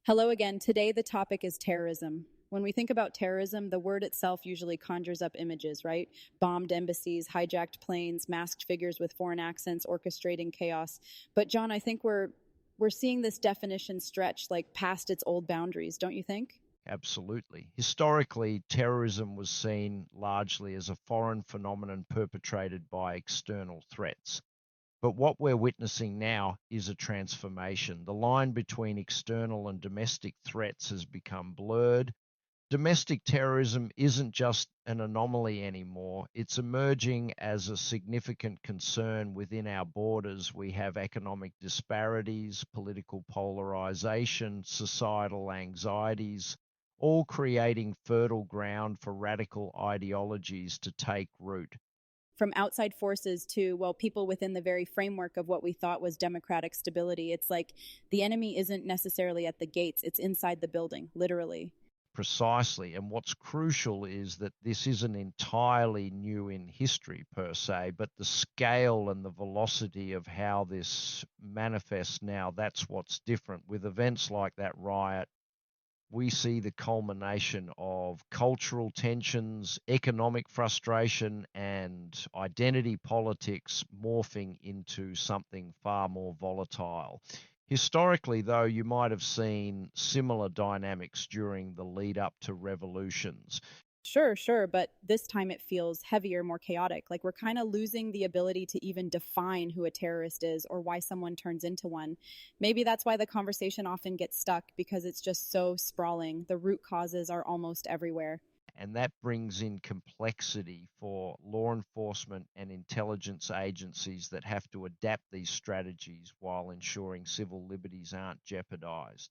Hello again. Today, the topic is terrorism. When we think about terrorism, the word itself usually conjures up images, right? Bombed embassies, hijacked planes, masked figures with foreign accents orchestrating chaos. But John, I think we're seeing this definition stretch like past its old boundaries, don't you think? Absolutely. Historically, terrorism was seen largely as a foreign phenomenon perpetrated by external threats. But what we're witnessing now is a transformation. The line between external and domestic threats has become blurred. Domestic terrorism isn't just an anomaly anymore. It's emerging as a significant concern within our borders. We have economic disparities, political polarization, societal anxieties, all creating fertile ground for radical ideologies to take root. From outside forces to, well, people within the very framework of what we thought was democratic stability. It's like the enemy isn't necessarily at the gates, it's inside the building, literally. Precisely. And what's crucial is that this isn't entirely new in history per se, but the scale and the velocity of how this manifests now, that's what's different. With events like that riot, we see the culmination of cultural tensions, economic frustration, and identity politics morphing into something far more volatile. Historically, though, you might have seen similar dynamics during the lead up to revolutions. Sure, but this time it feels heavier, more chaotic. Like we're kind of losing the ability to even define who a terrorist is or why someone turns into one. Maybe that's why the conversation often gets stuck because it's just so sprawling. The root causes are almost everywhere. And that brings in complexity for law enforcement and intelligence agencies that have to adapt these strategies while ensuring civil liberties aren't jeopardized.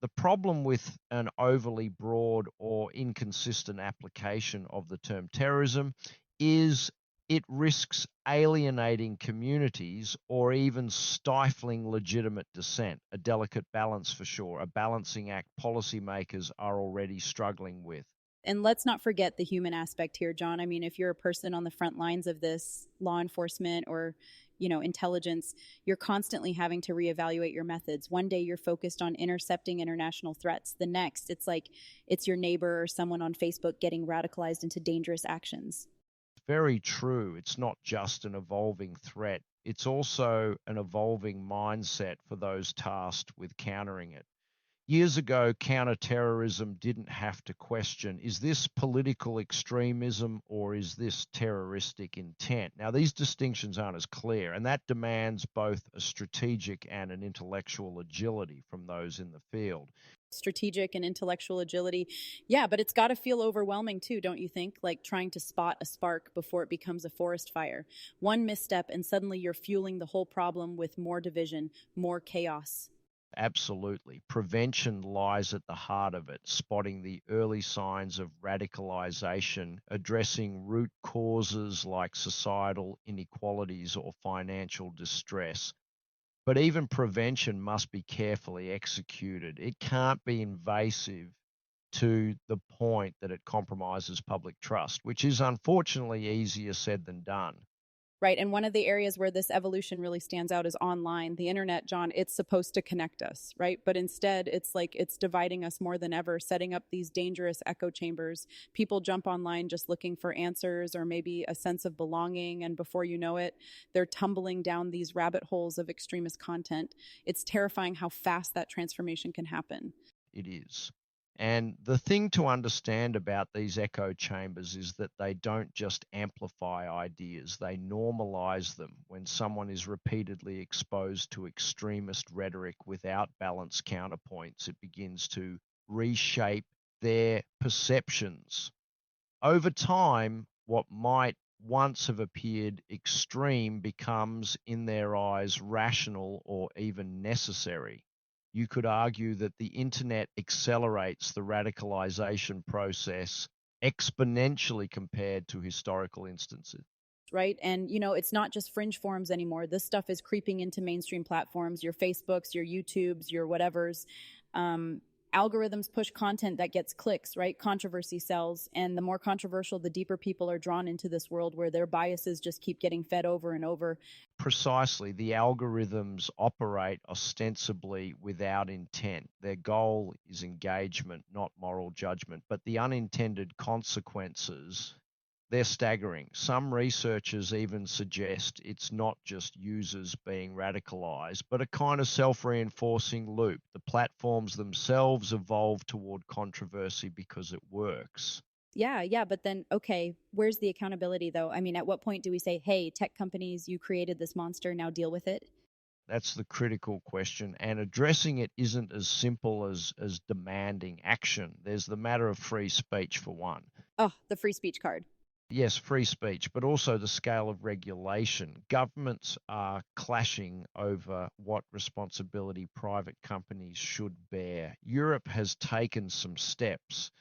The problem with an overly broad or inconsistent application of the term terrorism is it risks alienating communities or even stifling legitimate dissent, a delicate balance for sure, a balancing act policymakers are already struggling with. And let's not forget the human aspect here, John. I mean, if you're a person on the front lines of this, law enforcement or intelligence, you're constantly having to reevaluate your methods. One day you're focused on intercepting international threats. The next, it's like it's your neighbor or someone on Facebook getting radicalized into dangerous actions. Very true. It's not just an evolving threat, it's also an evolving mindset for those tasked with countering it. Years ago, counterterrorism didn't have to question, is this political extremism or is this terroristic intent? Now, these distinctions aren't as clear, and that demands both a strategic and an intellectual agility from those in the field. Strategic and intellectual agility. Yeah, but it's got to feel overwhelming too, don't you think? Like trying to spot a spark before it becomes a forest fire. One misstep, and suddenly you're fueling the whole problem with more division, more chaos. Absolutely. Prevention lies at the heart of it, spotting the early signs of radicalization, addressing root causes like societal inequalities or financial distress. But even prevention must be carefully executed. It can't be invasive to the point that it compromises public trust, which is unfortunately easier said than done. Right. And one of the areas where this evolution really stands out is online. The internet, John, it's supposed to connect us, right? But instead, it's like it's dividing us more than ever, setting up these dangerous echo chambers. People jump online just looking for answers or maybe a sense of belonging. And before you know it, they're tumbling down these rabbit holes of extremist content. It's terrifying how fast that transformation can happen. It is. And the thing to understand about these echo chambers is that they don't just amplify ideas, they normalize them. When someone is repeatedly exposed to extremist rhetoric without balanced counterpoints, it begins to reshape their perceptions. Over time, what might once have appeared extreme becomes, in their eyes, rational or even necessary. You could argue that the internet accelerates the radicalization process exponentially compared to historical instances. Right. And, it's not just fringe forums anymore. This stuff is creeping into mainstream platforms, your Facebooks, your YouTubes, your whatevers. Algorithms push content that gets clicks, right? Controversy sells. And the more controversial, the deeper people are drawn into this world where their biases just keep getting fed over and over. Precisely, the algorithms operate ostensibly without intent. Their goal is engagement, not moral judgment. But the unintended consequences, they're staggering. Some researchers even suggest it's not just users being radicalized, but a kind of self reinforcing loop. The platforms themselves evolve toward controversy because it works. Yeah. But then, okay, where's the accountability though? I mean, at what point do we say, hey, tech companies, you created this monster, now deal with it? That's the critical question. And addressing it isn't as simple as demanding action. There's the matter of free speech, for one. Oh, the free speech card. Yes, free speech, but also the scale of regulation. Governments are clashing over what responsibility private companies should bear. Europe has taken some steps,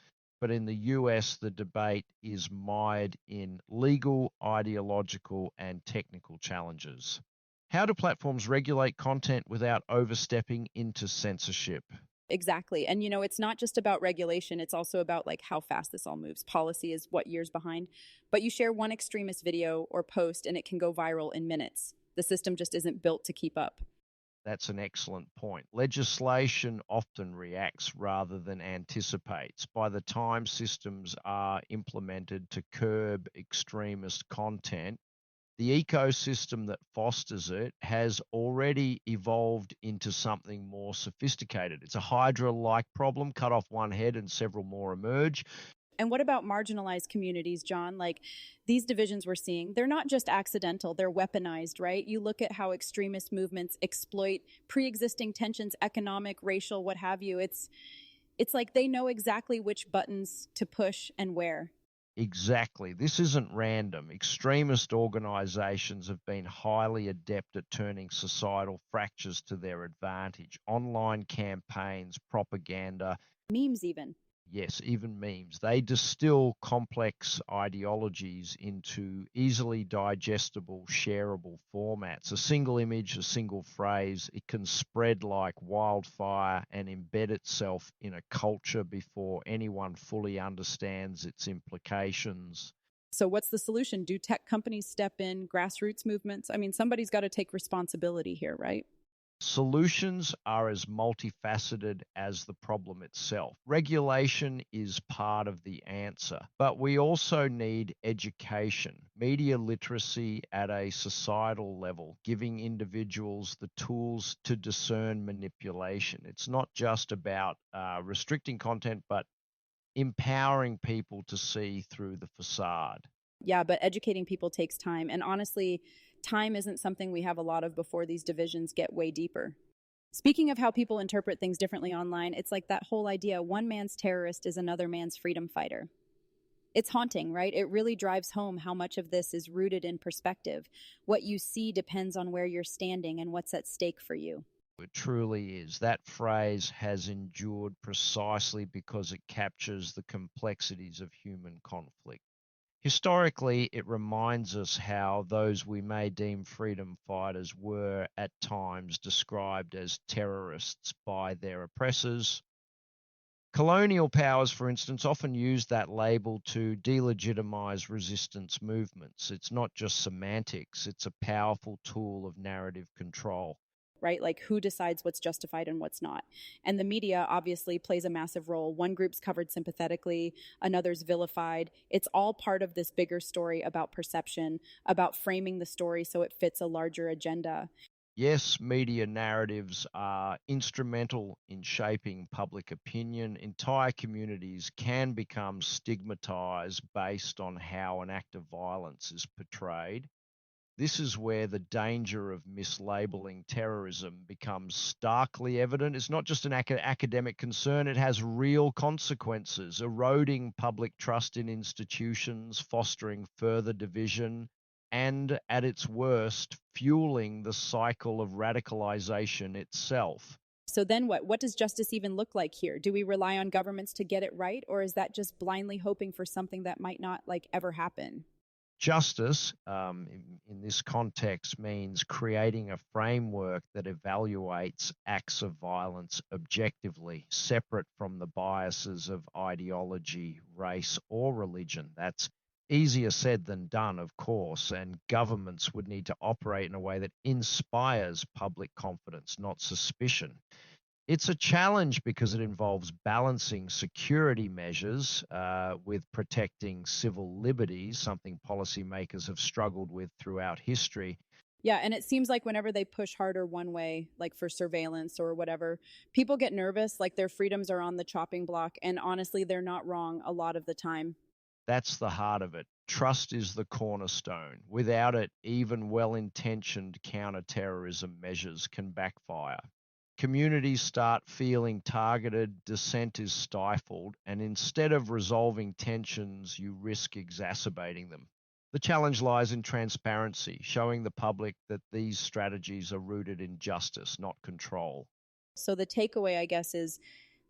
but in the US, the debate is mired in legal, ideological, and technical challenges. How do platforms regulate content without overstepping into censorship? Exactly. And it's not just about regulation, it's also about like how fast this all moves. Policy is what years behind. But you share one extremist video or post and it can go viral in minutes. The system just isn't built to keep up. That's an excellent point. Legislation often reacts rather than anticipates. By the time systems are implemented to curb extremist content, the ecosystem that fosters it has already evolved into something more sophisticated. It's a Hydra like problem, cut off one head and several more emerge. And what about marginalized communities, John? Like these divisions we're seeing, they're not just accidental, they're weaponized, right? You look at how extremist movements exploit pre-existing tensions, economic, racial, what have you. It's like they know exactly which buttons to push and where. Exactly. This isn't random. Extremist organizations have been highly adept at turning societal fractures to their advantage. Online campaigns, propaganda, Memes even. yes, even memes. They distill complex ideologies into easily digestible, shareable formats. A single image, a single phrase, it can spread like wildfire and embed itself in a culture before anyone fully understands its implications. So what's the solution? Do tech companies step in, grassroots movements? I mean, somebody's got to take responsibility here, right? Solutions are as multifaceted as the problem itself. Regulation is part of the answer, but we also need education, media literacy at a societal level, giving individuals the tools to discern manipulation. It's not just about restricting content, but empowering people to see through the facade. Yeah, but educating people takes time. And honestly, time isn't something we have a lot of before these divisions get way deeper. Speaking of how people interpret things differently online, it's like that whole idea one man's terrorist is another man's freedom fighter. It's haunting, right? It really drives home how much of this is rooted in perspective. What you see depends on where you're standing and what's at stake for you. It truly is. That phrase has endured precisely because it captures the complexities of human conflict. Historically, it reminds us how those we may deem freedom fighters were at times described as terrorists by their oppressors. Colonial powers, for instance, often used that label to delegitimize resistance movements. It's not just semantics, it's a powerful tool of narrative control. Right? Like who decides what's justified and what's not. And the media obviously plays a massive role. One group's covered sympathetically, another's vilified. It's all part of this bigger story about perception, about framing the story so it fits a larger agenda. Yes, media narratives are instrumental in shaping public opinion. Entire communities can become stigmatized based on how an act of violence is portrayed. This is where the danger of mislabeling terrorism becomes starkly evident. It's not just an academic concern, it has real consequences, eroding public trust in institutions, fostering further division, and at its worst, fueling the cycle of radicalization itself. So then what? What does justice even look like here? Do we rely on governments to get it right, or is that just blindly hoping for something that might not like ever happen? Justice, in this context, means creating a framework that evaluates acts of violence objectively, separate from the biases of ideology, race, or religion. That's easier said than done, of course, and governments would need to operate in a way that inspires public confidence, not suspicion. It's a challenge because it involves balancing security measures with protecting civil liberties, something policymakers have struggled with throughout history. Yeah, and it seems like whenever they push harder one way, like for surveillance or whatever, people get nervous, like their freedoms are on the chopping block. And honestly, they're not wrong a lot of the time. That's the heart of it. Trust is the cornerstone. Without it, even well intentioned counterterrorism measures can backfire. Communities start feeling targeted, dissent is stifled, and instead of resolving tensions, you risk exacerbating them. The challenge lies in transparency, showing the public that these strategies are rooted in justice, not control. So the takeaway, I guess, is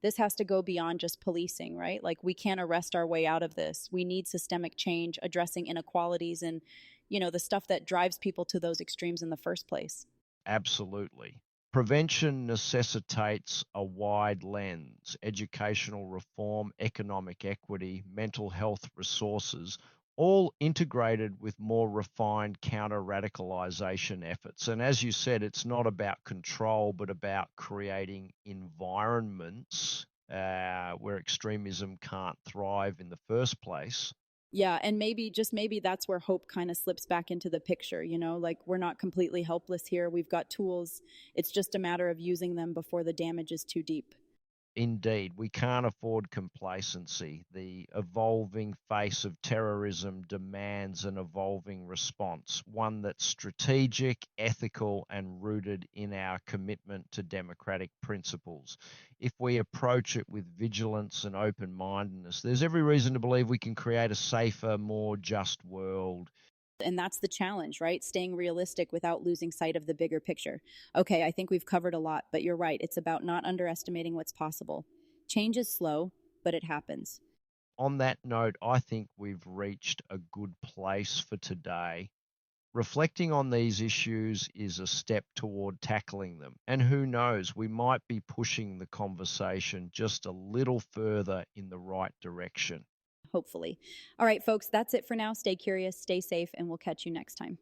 this has to go beyond just policing, right? Like we can't arrest our way out of this. We need systemic change, addressing inequalities and, the stuff that drives people to those extremes in the first place. Absolutely. Prevention necessitates a wide lens, educational reform, economic equity, mental health resources, all integrated with more refined counter radicalization efforts. And as you said, it's not about control, but about creating environments where extremism can't thrive in the first place. Yeah, and maybe just maybe that's where hope kind of slips back into the picture, like we're not completely helpless here. We've got tools. It's just a matter of using them before the damage is too deep. Indeed, we can't afford complacency. The evolving face of terrorism demands an evolving response, one that's strategic, ethical, and rooted in our commitment to democratic principles. If we approach it with vigilance and open mindedness, there's every reason to believe we can create a safer, more just world. And that's the challenge, right? Staying realistic without losing sight of the bigger picture. Okay, I think we've covered a lot, but you're right. It's about not underestimating what's possible. Change is slow, but it happens. On that note, I think we've reached a good place for today. Reflecting on these issues is a step toward tackling them. And who knows, we might be pushing the conversation just a little further in the right direction. Hopefully. All right, folks, that's it for now. Stay curious, stay safe, and we'll catch you next time.